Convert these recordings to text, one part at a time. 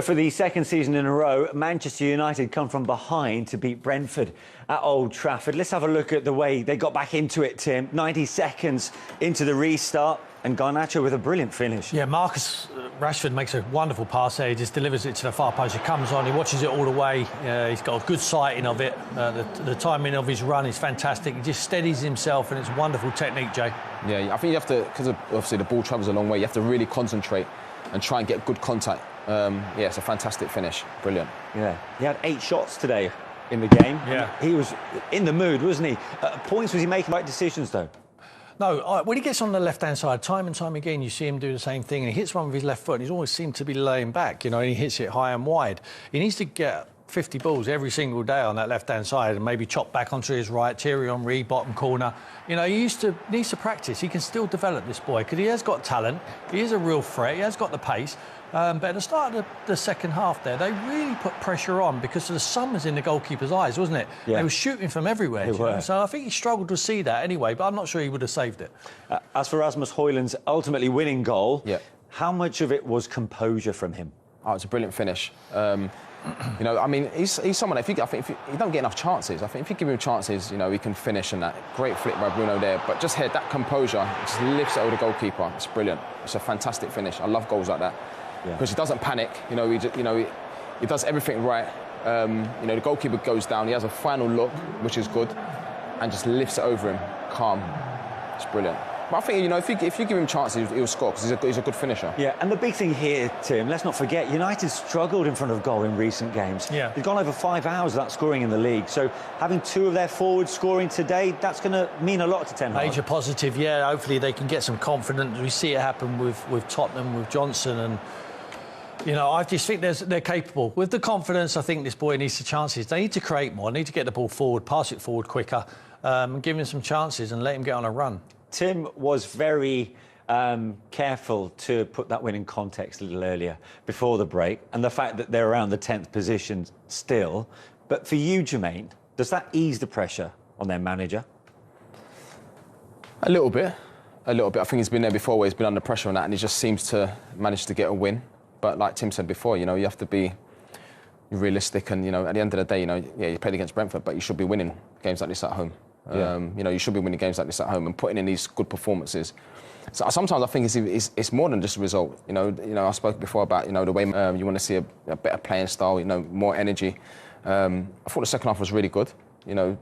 For the second season in a row, Manchester United come from behind to beat Brentford at Old Trafford. Let's have a look at the way they got back into it, Tim. 90 seconds into the restart, and Garnacho with a brilliant finish. Yeah, Marcus Rashford makes a wonderful pass there. He just delivers it to the far post. He comes on, he watches it all the way. He's got a good sighting of it. The timing of his run is fantastic. He just steadies himself, and it's wonderful technique, Jay. Yeah, I think you have to, because obviously the ball travels a long way, you have to really concentrate and try and get good contact. Yeah, it's a fantastic finish. Brilliant. Yeah, he had 8 shots today in the game. Yeah. He was in the mood, wasn't he? At points, was he making right decisions, though? No, when he gets on the left-hand side, time and time again, you see him do the same thing, and he hits one with his left foot, and he's always seemed to be laying back, you know, and he hits it high and wide. He needs to get 50 balls every single day on that left-hand side and maybe chop back onto his right, Thierry Henry, bottom corner. You know, he needs to practice. He can still develop, this boy, because he has got talent. He is a real threat. He has got the pace. But at the start of the second half there, they really put pressure on because the sun was in the goalkeeper's eyes, wasn't it? Yeah. They were shooting from everywhere. They were. So I think he struggled to see that anyway, but I'm not sure he would have saved it. As for Rasmus Højlund's ultimately winning goal, yeah, how much of it was composure from him? Oh, it's a brilliant finish. You know, I mean, he's someone, I think if he don't get enough chances. I think if you give him chances, you know, he can finish, and that great flick by Bruno there. But just here, that composure, just lifts it over the goalkeeper. It's brilliant. It's a fantastic finish. I love goals like that. Because he doesn't panic, you know, he does everything right. You know, the goalkeeper goes down, he has a final look, which is good, and just lifts it over him, calm. It's brilliant. But I think, you know, if you give him chances, he'll score, because he's a good finisher. Yeah, and the big thing here, Tim, let's not forget, United struggled in front of goal in recent games. Yeah. They've gone over 5 hours without scoring in the league, so having 2 of their forwards scoring today, that's going to mean a lot to Ten Hag. Major positive, yeah. Hopefully they can get some confidence. We see it happen with Tottenham, with Johnson, and you know, I just think they're capable. With the confidence, I think this boy needs the chances. They need to create more, need to get the ball forward, pass it forward quicker, give him some chances and let him get on a run. Tim was very careful to put that win in context a little earlier, before the break, and the fact that they're around the 10th position still. But for you, Jermaine, does that ease the pressure on their manager? A little bit. I think he's been there before where he's been under pressure on that, and he just seems to manage to get a win. But like Tim said before, you know, you have to be realistic, and, you know, at the end of the day, you know, yeah, you played against Brentford, but you should be winning games like this at home. Yeah. You know, you should be winning games like this at home and putting in these good performances. So sometimes I think it's more than just a result. You know, I spoke before about, you know, the way you want to see a better playing style, you know, more energy. I thought the second half was really good. You know,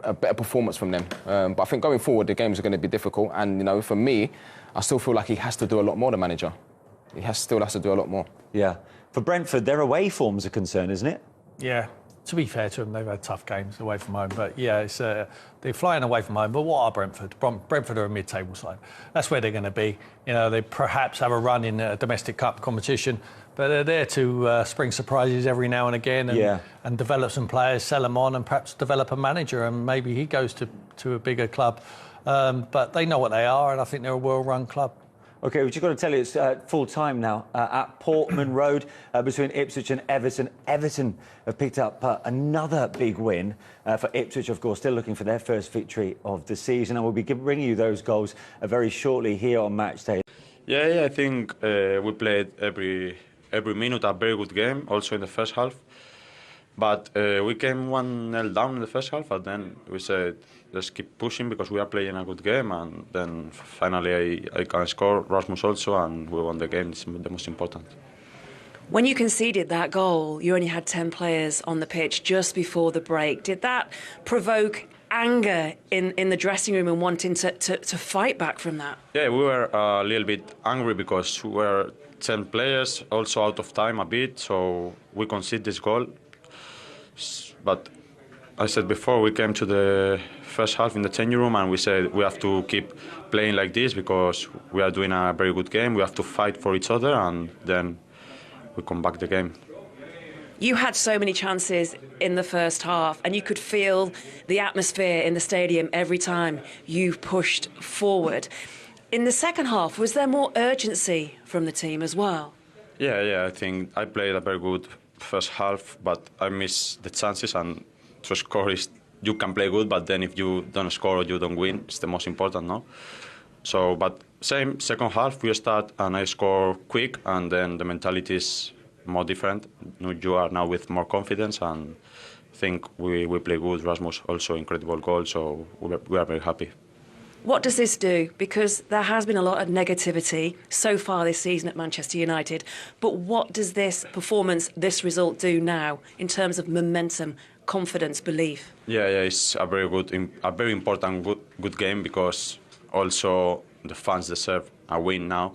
a better performance from them. But I think going forward, the games are going to be difficult. And, you know, for me, I still feel like he has to do a lot more, the manager. He still has to do a lot more. Yeah. For Brentford, their away form's a concern, isn't it? Yeah. To be fair to them, they've had tough games away from home. But, yeah, it's, they're flying away from home. But what are Brentford? Brentford are a mid-table side. That's where they're going to be. You know, they perhaps have a run in a domestic cup competition. But they're there to spring surprises every now and again and develop some players, sell them on, and perhaps develop a manager. And maybe he goes to a bigger club. But they know what they are, and I think they're a well-run club. OK, we've just got to tell you, it's full-time now at Portman Road between Ipswich and Everton. Everton have picked up another big win for Ipswich, of course, still looking for their first victory of the season. And we'll be bringing you those goals very shortly here on Matchday. Yeah, I think we played every minute a very good game, also in the first half. But we came 1-0 down in the first half, and then we said, let's keep pushing because we are playing a good game. And then finally I can score, Rasmus also, and we won the game. It's the most important. When you conceded that goal, you only had 10 players on the pitch just before the break. Did that provoke anger in the dressing room and wanting to fight back from that? Yeah, we were a little bit angry because we were 10 players, also out of time a bit, so we conceded this goal. But I said before, we came to the first half in the changing room and we said we have to keep playing like this because we are doing a very good game. We have to fight for each other, and then we come back the game. You had so many chances in the first half, and you could feel the atmosphere in the stadium every time you pushed forward. In the second half, was there more urgency from the team as well? Yeah, I think I played a very good first half, but I missed the chances, and to score is, you can play good, but then if you don't score or you don't win, it's the most important, no? So, but same second half, we start and I score quick, and then the mentality is more different. You are now with more confidence, and I think we play good. Rasmus also incredible goal, so we are very happy. What does this do? Because there has been a lot of negativity so far this season at Manchester United, but what does this performance, this result do now in terms of momentum, confidence, belief? Yeah, it's a very important good game, because also the fans deserve a win now.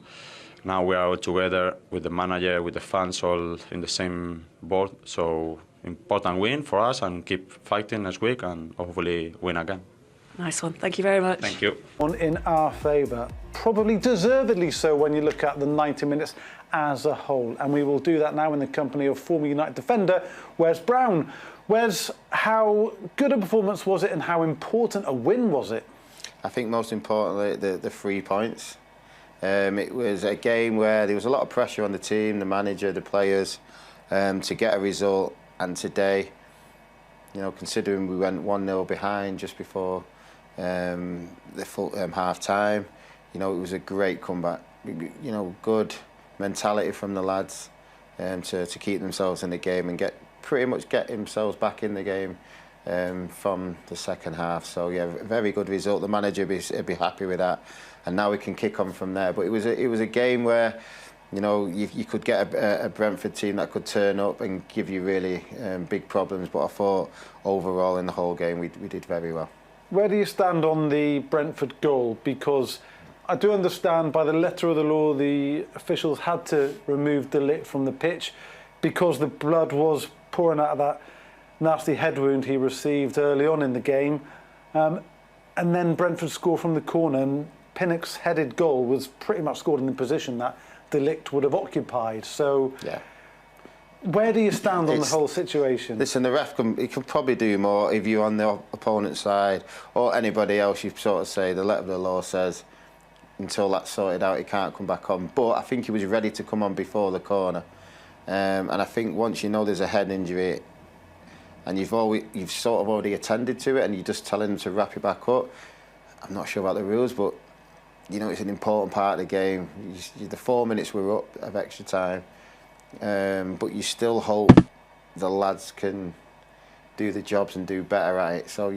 Now we are all together with the manager, with the fans, all in the same boat. So important win for us, and keep fighting next week and hopefully win again. Nice one. Thank you very much. Thank you. In our favour, probably deservedly so when you look at the 90 minutes as a whole. And we will do that now in the company of former United defender Wes Brown. Wes, how good a performance was it, and how important a win was it? I think most importantly, the 3 points. It was a game where there was a lot of pressure on the team, the manager, the players, to get a result. And today, you know, considering we went 1-0 behind just before the full half time, you know, it was a great comeback. You know, good mentality from the lads to keep themselves in the game and pretty much get themselves back in the game from the second half. So yeah, very good result. The manager would be happy with that, and now we can kick on from there. But it was a game where, you know, you could get a Brentford team that could turn up and give you really big problems. But I thought overall in the whole game we did very well. Where do you stand on the Brentford goal? Because I do understand by the letter of the law the officials had to remove De Ligt from the pitch because the blood was pouring out of that nasty head wound he received early on in the game. And then Brentford score from the corner, and Pinnock's headed goal was pretty much scored in the position that De Ligt would have occupied. So yeah, where do you stand on the whole situation? Listen, the ref can probably do more if you're on the opponent's side, or anybody else. You sort of say the letter of the law says until that's sorted out, he can't come back on. But I think he was ready to come on before the corner, and I think once you know there's a head injury, and you've sort of already attended to it, and you're just telling them to wrap it back up. I'm not sure about the rules, but you know it's an important part of the game. The 4 minutes were up of extra time. But you still hope the lads can do the jobs and do better at it. So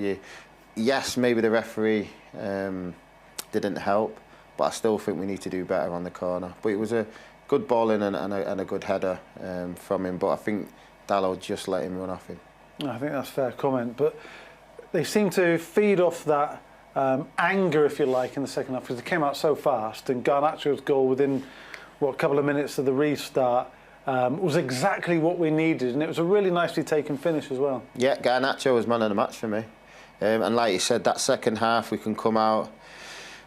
yes, maybe the referee didn't help, but I still think we need to do better on the corner. But it was a good ball in and a good header from him. But I think Dalot just let him run off him. I think that's a fair comment. But they seem to feed off that anger, if you like, in the second half, because it came out so fast. And Garnacho's goal within a couple of minutes of the restart was exactly what we needed, and it was a really nicely taken finish as well. Yeah, Garnacho was man of the match for me. And like you said, that second half we can come out,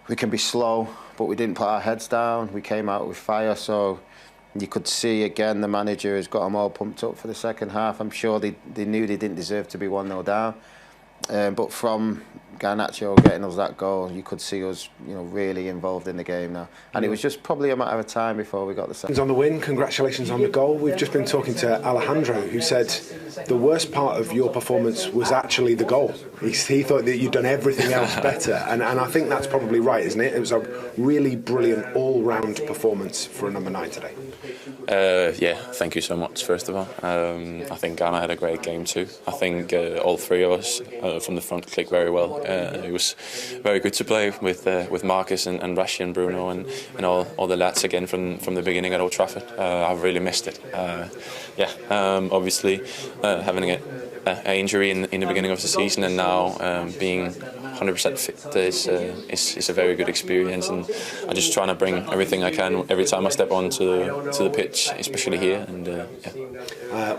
we can be slow, but we didn't put our heads down. We came out with fire, so you could see again the manager has got them all pumped up for the second half. I'm sure they knew they didn't deserve to be 1-0 down. But from Garnacho getting us that goal, you could see us, you know, really involved in the game now. And it was just probably a matter of time before we got the second. On the win, congratulations on the goal. We've just been talking to Alejandro, who said the worst part of your performance was actually the goal. He thought that you'd done everything else better, and I think that's probably right, isn't it? It was a really brilliant all-round performance for a number 9 today. Yeah, thank you so much, first of all. I think Ghana had a great game too. I think all three of us from the front clicked very well. It was very good to play with Marcus and Rashi and Bruno and all the lads again from the beginning at Old Trafford. I've really missed it. Obviously having an injury in the beginning of the season and now being 100% fit is a very good experience, and I'm just trying to bring everything I can every time I step onto the pitch, especially here. And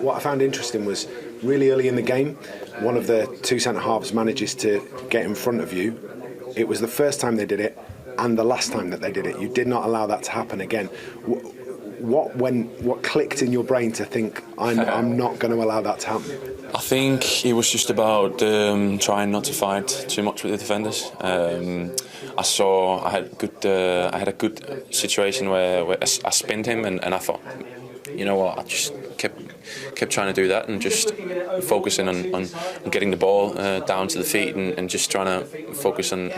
what I found interesting was really early in the game, one of the two centre halves manages to get in front of you. It was the first time they did it and the last time that they did it. You did not allow that to happen again. What clicked in your brain to think I'm not going to allow that to happen? I think it was just about trying not to fight too much with the defenders. I had a good situation where I spinned him and I thought, you know what, I just kept trying to do that and just focusing on getting the ball down to the feet and just trying to focus on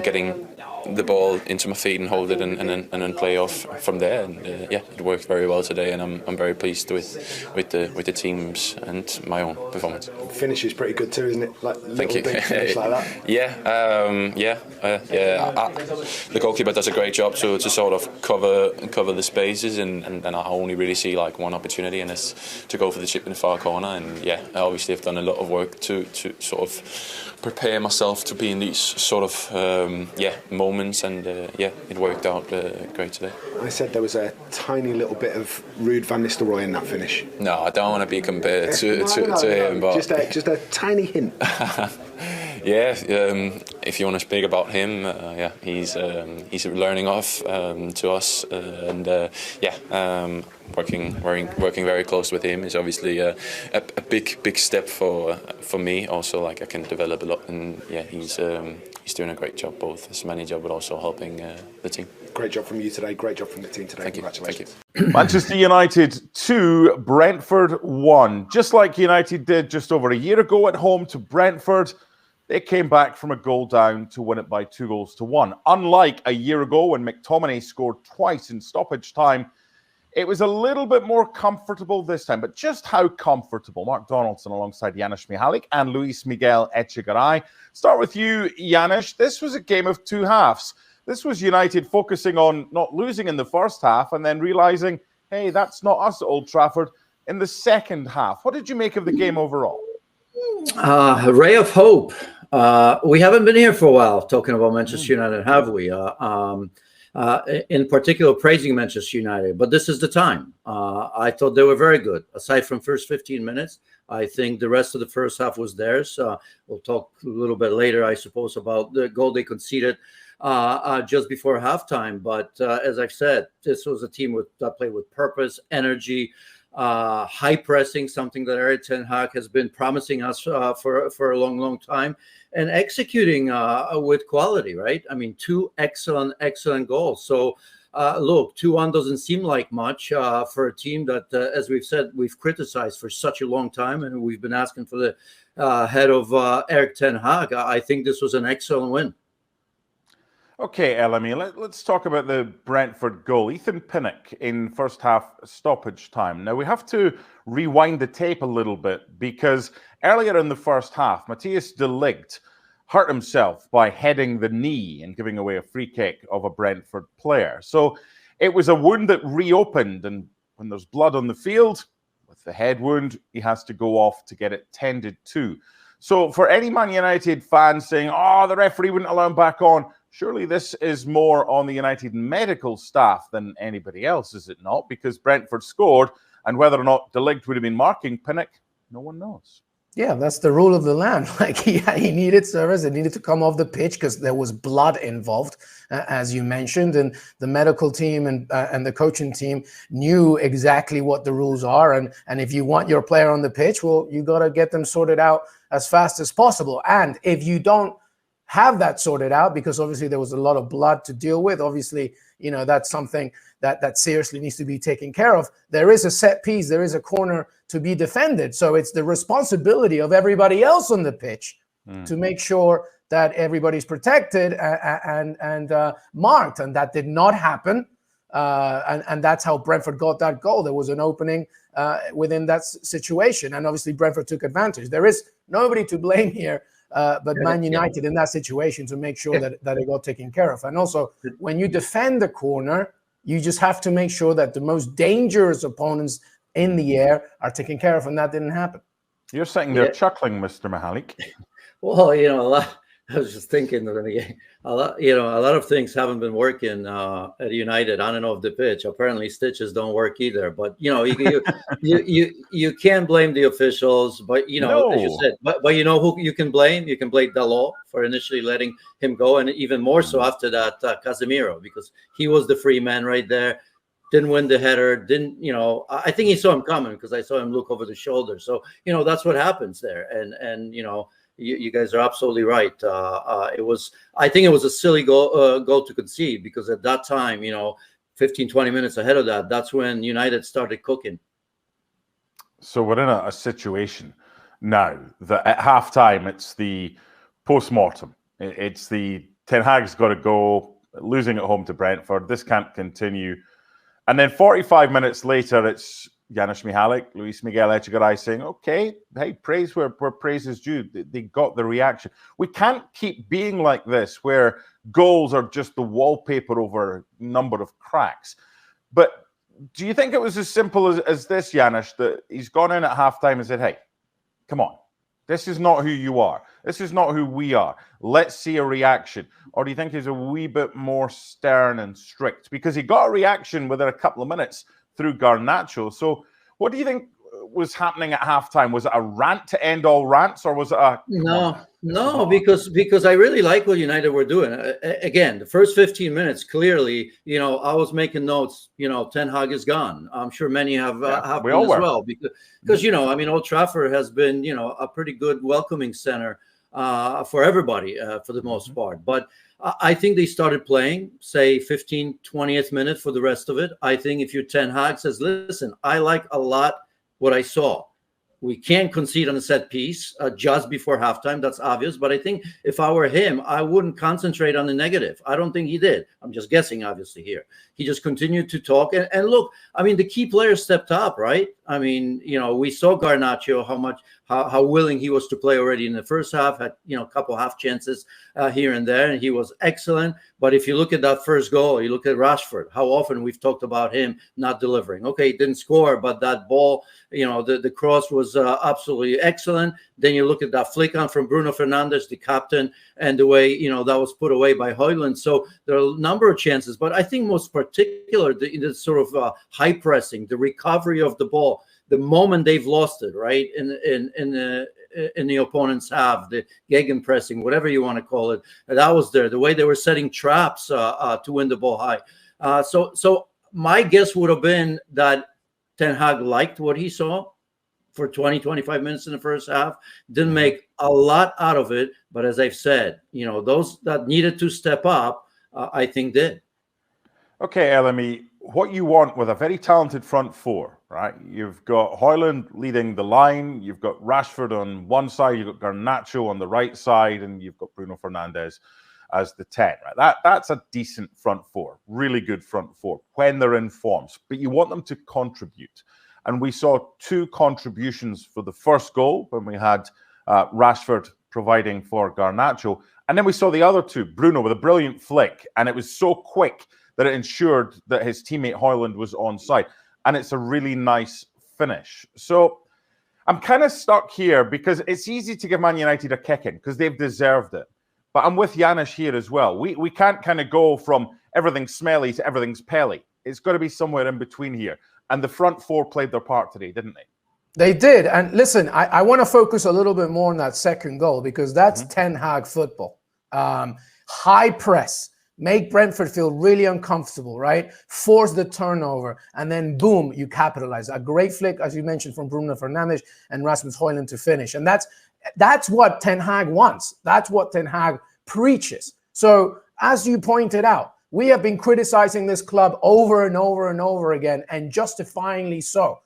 getting the ball into my feet and hold it and then play off from there. And yeah, it worked very well today, and I'm very pleased with the teams and my own performance. Finish is pretty good too, isn't it? Like Thank you. big finish like that. Yeah. The goalkeeper does a great job to sort of cover the spaces, and then I only really see like one opportunity, and it's to go for the chip in the far corner. And yeah, obviously I've done a lot of work to sort of prepare myself to be in these sort of moments, and yeah, it worked out great today. I said there was a tiny little bit of Ruud van Nistelrooy in that finish. No, I don't want to be compared to him, but just a tiny hint. Yeah, if you want to speak about him, yeah, he's learning off to us, and working very close with him is obviously a big step for me. Also, like I can develop a lot, and yeah, he's doing a great job both as manager but also helping the team. Great job from you today. Great job from the team today. Thank you. Congratulations. Thank you. Manchester United 2, Brentford 1. Just like United did just over a year ago at home to Brentford, they came back from a goal down to win it by 2-1. Unlike a year ago when McTominay scored twice in stoppage time, it was a little bit more comfortable this time. But just how comfortable? Mark Donaldson alongside Janusz Mihalik and Luis Miguel Echegaray. Start with you, Janusz. This was a game of two halves. This was United focusing on not losing in the first half and then realising, hey, that's not us at Old Trafford in the second half. What did you make of the game overall? A ray of hope. We haven't been here for a while talking about Manchester United, have we? In particular, praising Manchester United. But this is the time. I thought they were very good. Aside from first 15 minutes, I think the rest of the first half was theirs. We'll talk a little bit later, I suppose, about the goal they conceded just before halftime. But as I've said, this was a team that played with purpose, energy, high pressing, something that Erik ten Hag has been promising us for a long time, and executing with quality, right? I mean, two excellent goals. So look, 2-1 doesn't seem like much for a team that, as we've said, we've criticized for such a long time, and we've been asking for the head of Erik ten Hag. I think this was an excellent win. Okay, Elami, let's talk about the Brentford goal. Ethan Pinnock in first half stoppage time. Now, we have to rewind the tape a little bit because earlier in the first half, Matthias de Ligt hurt himself by heading the knee and giving away a free kick of a Brentford player. So it was a wound that reopened, and when there's blood on the field, with the head wound, he has to go off to get it tended to. So for any Man United fan saying, oh, the referee wouldn't allow him back on, surely this is more on the United medical staff than anybody else, is it not? Because Brentford scored, and whether or not De Ligt would have been marking Pinnock, no one knows. Yeah, that's the rule of the land. Like he needed service, it needed to come off the pitch because there was blood involved, as you mentioned, and the medical team and the coaching team knew exactly what the rules are. And if you want your player on the pitch, well, you got to get them sorted out as fast as possible. And if you don't have that sorted out, because obviously there was a lot of blood to deal with, obviously, you know, that's something that seriously needs to be taken care of. There is a set piece, there is a corner to be defended. So it's the responsibility of everybody else on the pitch to make sure that everybody's protected and marked. And that did not happen. And that's how Brentford got that goal. There was an opening within that situation. And obviously Brentford took advantage. There is nobody to blame here but Man United in that situation to make sure that it got taken care of. And also, when you defend the corner, you just have to make sure that the most dangerous opponents in the air are taken care of, and that didn't happen. You're sitting there chuckling, Mr. Mihalik. Well, you know, I was just thinking that again, a lot of things haven't been working at United on and off the pitch. Apparently, stitches don't work either. But you know, you can't blame the officials. But you know, as you said, but you know who you can blame? You can blame Dalot for initially letting him go, and even more so after that, Casemiro, because he was the free man right there. Didn't win the header. Didn't, you know? I think he saw him coming because I saw him look over the shoulder. So you know, that's what happens there. And you know. You guys are absolutely right. I think it was a silly goal to concede because at that time, you know, 15, 20 minutes ahead of that, that's when United started cooking. So we're in a situation now that at halftime, it's the post-mortem. It's the Ten Hag's got to go. losing at home to Brentford. This can't continue. And then 45 minutes later, it's Janusz Mihalik, Luis Miguel Echegaray saying, okay, hey, praise where praise is due. They got the reaction. We can't keep being like this, where goals are just the wallpaper over a number of cracks. But do you think it was as simple as this, Janusz, that he's gone in at halftime and said, hey, come on, this is not who you are. This is not who we are. Let's see a reaction. Or do you think he's a wee bit more stern and strict? Because he got a reaction within a couple of minutes through Garnacho. So what do you think was happening at halftime? Was it a rant to end all rants, or was it a... No, because I really like what United were doing. Again, the first 15 minutes, clearly, you know, I was making notes, you know, Ten Hag is gone. I'm sure many have been as well. Because, you know, I mean, Old Trafford has been, you know, a pretty good welcoming center for everybody for the most part. But I think they started playing, say, 15th, 20th minute for the rest of it. I think if you're Ten Hag says, listen, I like a lot what I saw. We can't concede on a set piece just before halftime. That's obvious. But I think if I were him, I wouldn't concentrate on the negative. I don't think he did. I'm just guessing, obviously, here. He just continued to talk. And look, I mean, the key players stepped up, right? I mean, you know, we saw Garnacho, how willing he was to play already in the first half, had, you know, a couple half chances here and there, and he was excellent. But if you look at that first goal, you look at Rashford, how often we've talked about him not delivering. Okay, he didn't score, but that ball, you know, the cross was absolutely excellent. Then you look at that flick on from Bruno Fernandes, the captain, and the way, you know, that was put away by Højlund. So there are a number of chances, but I think most particular, the sort of high pressing, the recovery of the ball, the moment they've lost it, right, in the opponent's half, the gegenpressing, whatever you want to call it, that was there. The way they were setting traps to win the ball high. So my guess would have been that Ten Hag liked what he saw for 20, 25 minutes in the first half. Didn't make a lot out of it, but as I've said, you know, those that needed to step up, I think did. Okay, LME, what you want with a very talented front four, right? You've got Højlund leading the line, you've got Rashford on one side, you've got Garnacho on the right side, and you've got Bruno Fernandes as the 10. Right? That's a decent front four, really good front four when they're in forms, but you want them to contribute. And we saw two contributions for the first goal when we had Rashford providing for Garnacho. And then we saw the other two, Bruno with a brilliant flick, and it was so quick that it ensured that his teammate Højlund was onside. And it's a really nice finish. So I'm kind of stuck here because it's easy to give Man United a kicking because they've deserved it. But I'm with Janusz here as well. We can't kind of go from everything's smelly to everything's pelly. It's got to be somewhere in between here. And the front four played their part today, didn't they? They did. And listen, I want to focus a little bit more on that second goal because that's Ten Hag football. High press. Make Brentford feel really uncomfortable, right? Force the turnover, and then boom, you capitalize. A great flick, as you mentioned, from Bruno Fernandes and Rasmus Højlund to finish. And that's what Ten Hag wants. That's what Ten Hag preaches. So, as you pointed out, we have been criticizing this club over and over and over again, and justifyingly so.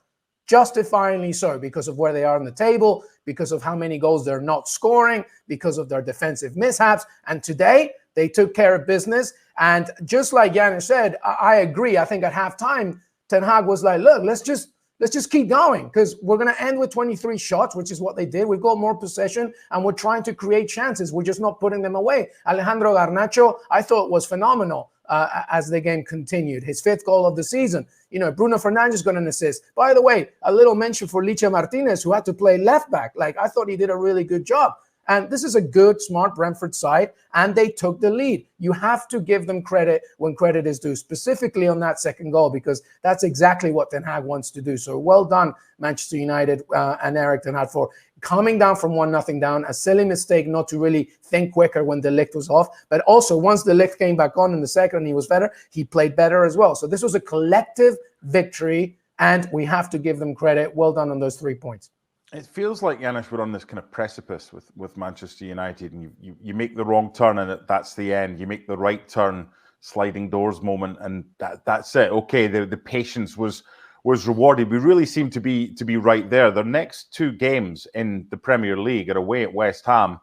Justifyingly so, because of where they are on the table, because of how many goals they're not scoring, because of their defensive mishaps. And today, they took care of business. And just like Janusz said, I agree. I think at halftime, Ten Hag was like, look, let's just keep going because we're going to end with 23 shots, which is what they did. We've got more possession and we're trying to create chances. We're just not putting them away. Alejandro Garnacho, I thought was phenomenal as the game continued. His 5th goal of the season. You know, Bruno Fernandes got an assist. By the way, a little mention for Licha Martinez, who had to play left back. Like, I thought he did a really good job. And this is a good, smart Brentford side, and they took the lead. You have to give them credit when credit is due, specifically on that second goal, because that's exactly what Ten Hag wants to do. So well done, Manchester United and Erik Ten Hag for coming down from 1-0 down. A silly mistake not to really think quicker when De Ligt was off. But also, once De Ligt came back on in the second, he was better. He played better as well. So this was a collective victory, and we have to give them credit. Well done on those 3 points. It feels like, Janusz, we're on this kind of precipice with Manchester United, and you make the wrong turn and that's the end. You make the right turn, sliding doors moment, and that's it. Okay, the patience was rewarded. We really seem to be right there. Their next 2 games in the Premier League are away at West Ham,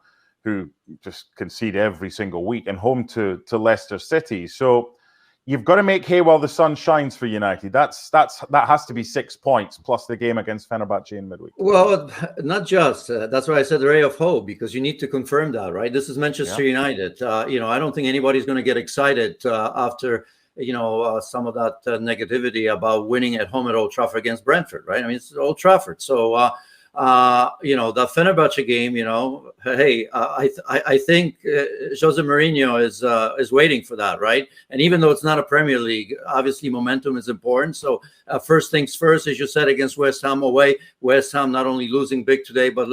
who just concede every single week, and home to Leicester City. So you've got to make hay while the sun shines for United. That has to be 6 points plus the game against Fenerbahce in midweek. Well, not just. That's why I said the ray of hope, because you need to confirm that, right? This is Manchester United. I don't think anybody's going to get excited after some of that negativity about winning at home at Old Trafford against Brentford, right? I mean, it's Old Trafford. So, the Fenerbahce game, hey, I think Jose Mourinho is waiting for that, right? And even though it's not a Premier League, obviously momentum is important. So first things first, as you said, against West Ham away, West Ham not only losing big today, but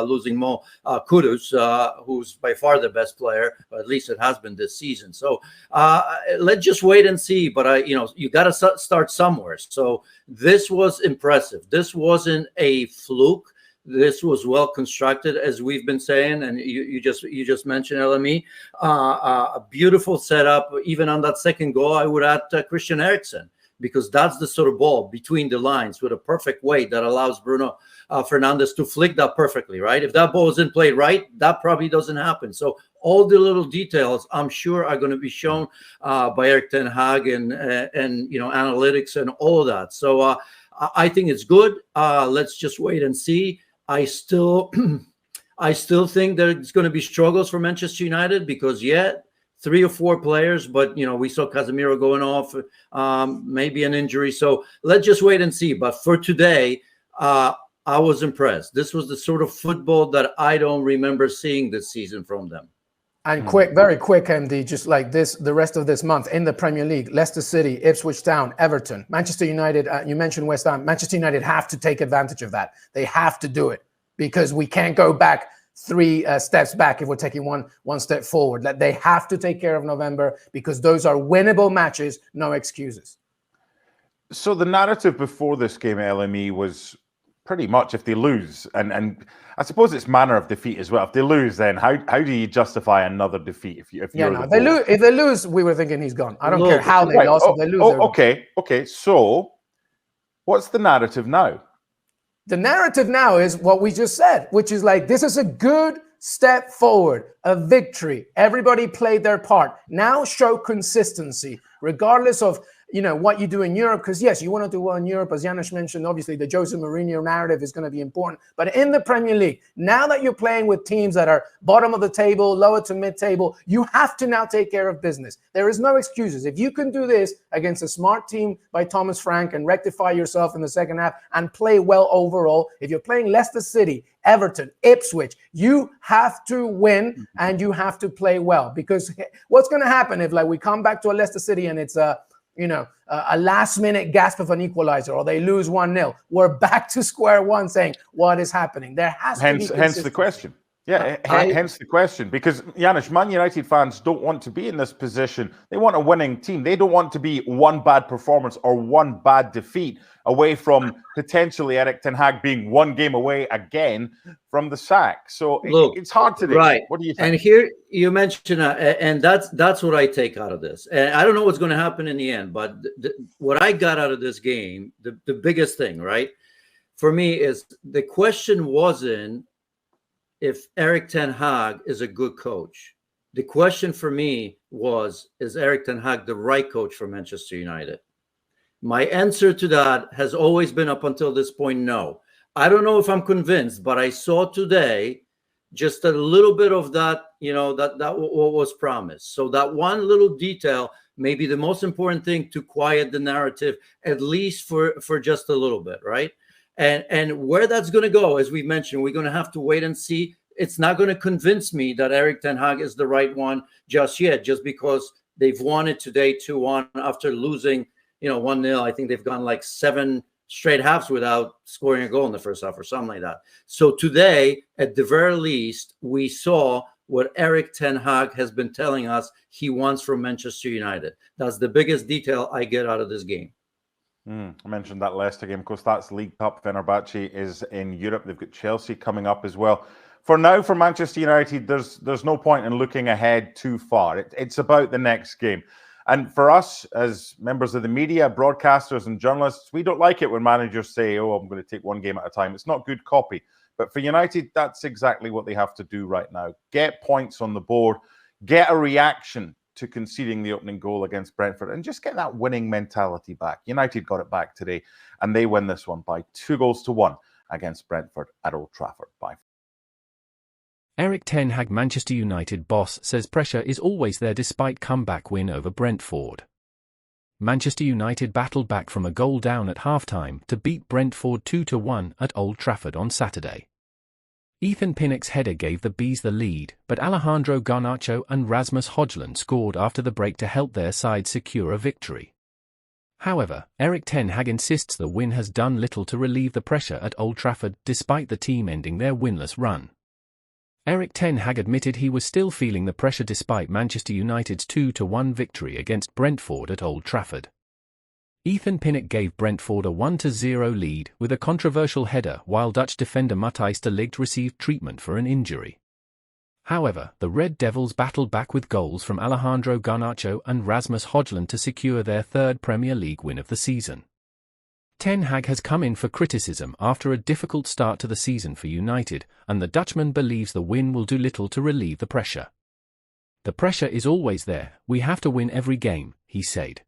losing Mo Kudus, who's by far the best player, or at least it has been this season. So let's just wait and see. But you got to start somewhere. So this was impressive. This wasn't a fluke. This was well constructed, as we've been saying, and you just mentioned LME. A beautiful setup. Even on that second goal, I would add Christian Eriksen, because that's the sort of ball between the lines with a perfect weight that allows Bruno Fernandes to flick that perfectly, right? If that ball isn't played right, that probably doesn't happen. So all the little details, I'm sure, are going to be shown by Erik ten Hag and analytics and all of that. So I think it's good. Let's just wait and see. I still think there's going to be struggles for Manchester United because, 3 or 4 players, but, we saw Casemiro going off, maybe an injury. So let's just wait and see. But for today, I was impressed. This was the sort of football that I don't remember seeing this season from them. And very quick, MD, just like this, the rest of this month in the Premier League, Leicester City, Ipswich Town, Everton, Manchester United, you mentioned West Ham. Manchester United have to take advantage of that. They have to do it because we can't go back 3 steps back if we're taking one step forward. They have to take care of November because those are winnable matches, no excuses. So the narrative before this game, LME, was pretty much if they lose, and I suppose it's manner of defeat as well. If they lose, then how do you justify another defeat? If they lose, we were thinking he's gone. I don't care how they lost. If they lose, okay. So what's the narrative now? The narrative now is what we just said, which is like, this is a good step forward, a victory. Everybody played their part. Now show consistency, regardless of what you do in Europe, because yes, you want to do well in Europe. As Janusz mentioned, obviously the Jose Mourinho narrative is going to be important. But in the Premier League, now that you're playing with teams that are bottom of the table, lower to mid-table, you have to now take care of business. There is no excuses. If you can do this against a smart team by Thomas Frank and rectify yourself in the second half and play well overall, if you're playing Leicester City, Everton, Ipswich, you have to win and you have to play well. Because what's going to happen if we come back to a Leicester City and it's a last-minute gasp of an equalizer, or they lose 1-0. We're back to square one saying, what is happening? There has to be hence the question. Yeah, hence the question. Because, Janusz, Man United fans don't want to be in this position. They want a winning team. They don't want to be one bad performance or one bad defeat away from potentially Erik ten Hag being one game away again from the sack. So it's hard today. Right. What do you think? And here you mentioned, and that's what I take out of this. And I don't know what's going to happen in the end, but what I got out of this game, the biggest thing, right, for me is the question wasn't if Erik ten Hag is a good coach. The question for me was, is Erik ten Hag the right coach for Manchester United? My answer to that has always been up until this point, no. I don't know if I'm convinced, but I saw today just a little bit of that, that what was promised. So that one little detail may be the most important thing to quiet the narrative, at least for just a little bit, right? And where that's going to go, as we mentioned, we're going to have to wait and see. It's not going to convince me that Erik ten Hag is the right one just yet, just because they've won it today 2-1 after losing, 1-0. I think they've gone 7 straight halves without scoring a goal in the first half or something like that. So today, at the very least, we saw what Erik ten Hag has been telling us he wants from Manchester United. That's the biggest detail I get out of this game. I mentioned that Leicester game. Of course, that's League Cup. Fenerbahce is in Europe. They've got Chelsea coming up as well. For now, for Manchester United, there's no point in looking ahead too far. It's about the next game. And for us, as members of the media, broadcasters and journalists, we don't like it when managers say, oh, I'm going to take one game at a time. It's not good copy. But for United, that's exactly what they have to do right now. Get points on the board, get a reaction to conceding the opening goal against Brentford, and just get that winning mentality back. United got it back today, and they win this one by 2-1 against Brentford at Old Trafford. Bye. Erik ten Hag, Manchester United boss, says pressure is always there despite comeback win over Brentford. Manchester United battled back from a goal down at half-time to beat Brentford 2-1 at Old Trafford on Saturday. Ethan Pinnock's header gave the Bees the lead, but Alejandro Garnacho and Rasmus Højlund scored after the break to help their side secure a victory. However, Erik ten Hag insists the win has done little to relieve the pressure at Old Trafford despite the team ending their winless run. Erik ten Hag admitted he was still feeling the pressure despite Manchester United's 2-1 victory against Brentford at Old Trafford. Ethan Pinnock gave Brentford a 1-0 lead with a controversial header while Dutch defender Matthijs de Ligt received treatment for an injury. However, the Red Devils battled back with goals from Alejandro Garnacho and Rasmus Højlund to secure their third Premier League win of the season. Ten Hag has come in for criticism after a difficult start to the season for United, and the Dutchman believes the win will do little to relieve the pressure. The pressure is always there, we have to win every game, he said.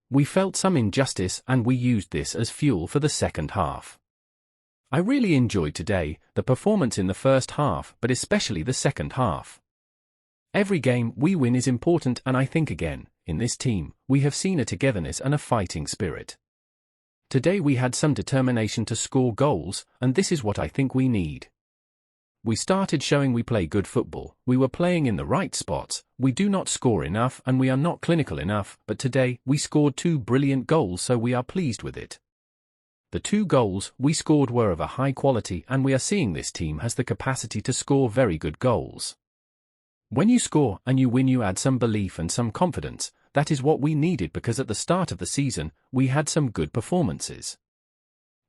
We felt some injustice and we used this as fuel for the second half. I really enjoyed today, the performance in the first half, but especially the second half. Every game we win is important, and I think again, in this team, we have seen a togetherness and a fighting spirit. Today we had some determination to score goals, and this is what I think we need. We started showing we play good football, we were playing in the right spots, we do not score enough and we are not clinical enough, but today we scored 2 brilliant goals, so we are pleased with it. The 2 goals we scored were of a high quality, and we are seeing this team has the capacity to score very good goals. When you score and you win, you add some belief and some confidence. That is what we needed, because at the start of the season, we had some good performances.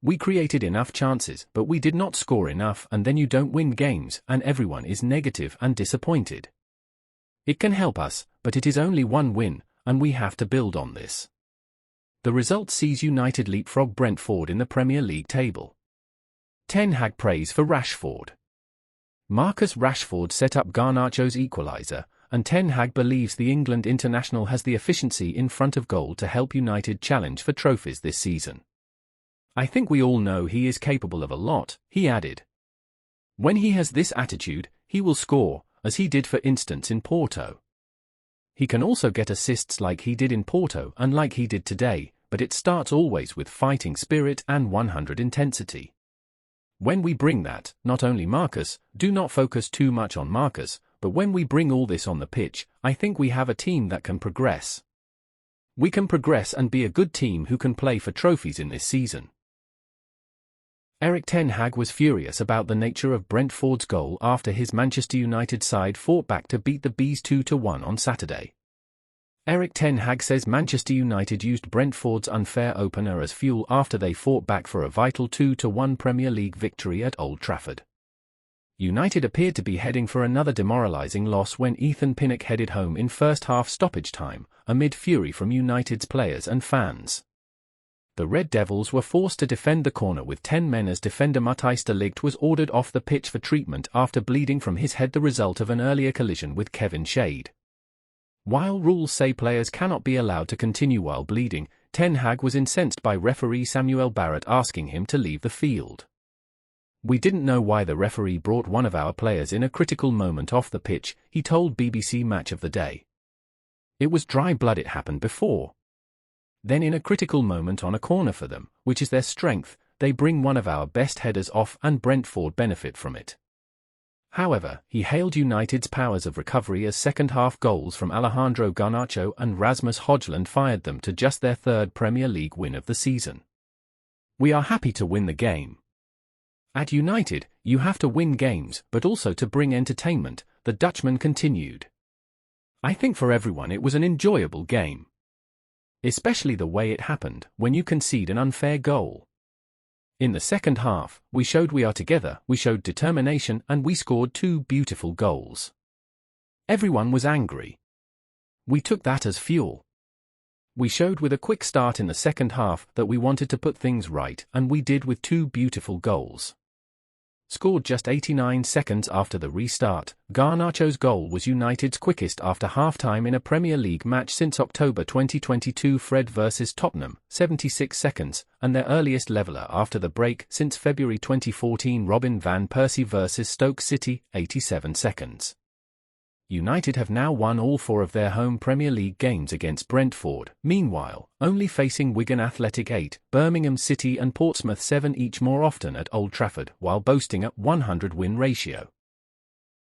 We created enough chances, but we did not score enough, and then you don't win games, and everyone is negative and disappointed. It can help us, but it is only one win, and we have to build on this. The result sees United leapfrog Brentford in the Premier League table. Ten Hag praise for Rashford. Marcus Rashford set up Garnacho's equaliser, and Ten Hag believes the England international has the efficiency in front of goal to help United challenge for trophies this season. I think we all know he is capable of a lot, he added. When he has this attitude, he will score, as he did for instance in Porto. He can also get assists like he did in Porto and like he did today, but it starts always with fighting spirit and 100 intensity. When we bring that, not only Marcus, do not focus too much on Marcus, but when we bring all this on the pitch, I think we have a team that can progress. We can progress and be a good team who can play for trophies in this season. Erik ten Hag was furious about the nature of Brentford's goal after his Manchester United side fought back to beat the Bees 2-1 on Saturday. Erik ten Hag says Manchester United used Brentford's unfair opener as fuel after they fought back for a vital 2-1 Premier League victory at Old Trafford. United appeared to be heading for another demoralising loss when Ethan Pinnock headed home in first-half stoppage time, amid fury from United's players and fans. The Red Devils were forced to defend the corner with 10 men as defender Matthijs de Ligt was ordered off the pitch for treatment after bleeding from his head, the result of an earlier collision with Kevin Shade. While rules say players cannot be allowed to continue while bleeding, Ten Hag was incensed by referee Samuel Barrett asking him to leave the field. We didn't know why the referee brought one of our players in a critical moment off the pitch, he told BBC Match of the Day. It was dry blood, it happened before. Then in a critical moment on a corner for them, which is their strength, they bring one of our best headers off and Brentford benefit from it. However, he hailed United's powers of recovery as second-half goals from Alejandro Garnacho and Rasmus Højlund fired them to just their third Premier League win of the season. We are happy to win the game. At United, you have to win games, but also to bring entertainment, the Dutchman continued. I think for everyone it was an enjoyable game. Especially the way it happened, when you concede an unfair goal. In the second half, we showed we are together, we showed determination, and we scored 2 beautiful goals. Everyone was angry. We took that as fuel. We showed with a quick start in the second half that we wanted to put things right, and we did with 2 beautiful goals. Scored just 89 seconds after the restart, Garnacho's goal was United's quickest after half-time in a Premier League match since October 2022 Fred vs Tottenham, 76 seconds, and their earliest leveller after the break since February 2014 Robin van Persie vs Stoke City, 87 seconds. United have now won all 4 of their home Premier League games against Brentford, meanwhile, only facing Wigan Athletic 8, Birmingham City and Portsmouth 7 each more often at Old Trafford while boasting a 100 win ratio.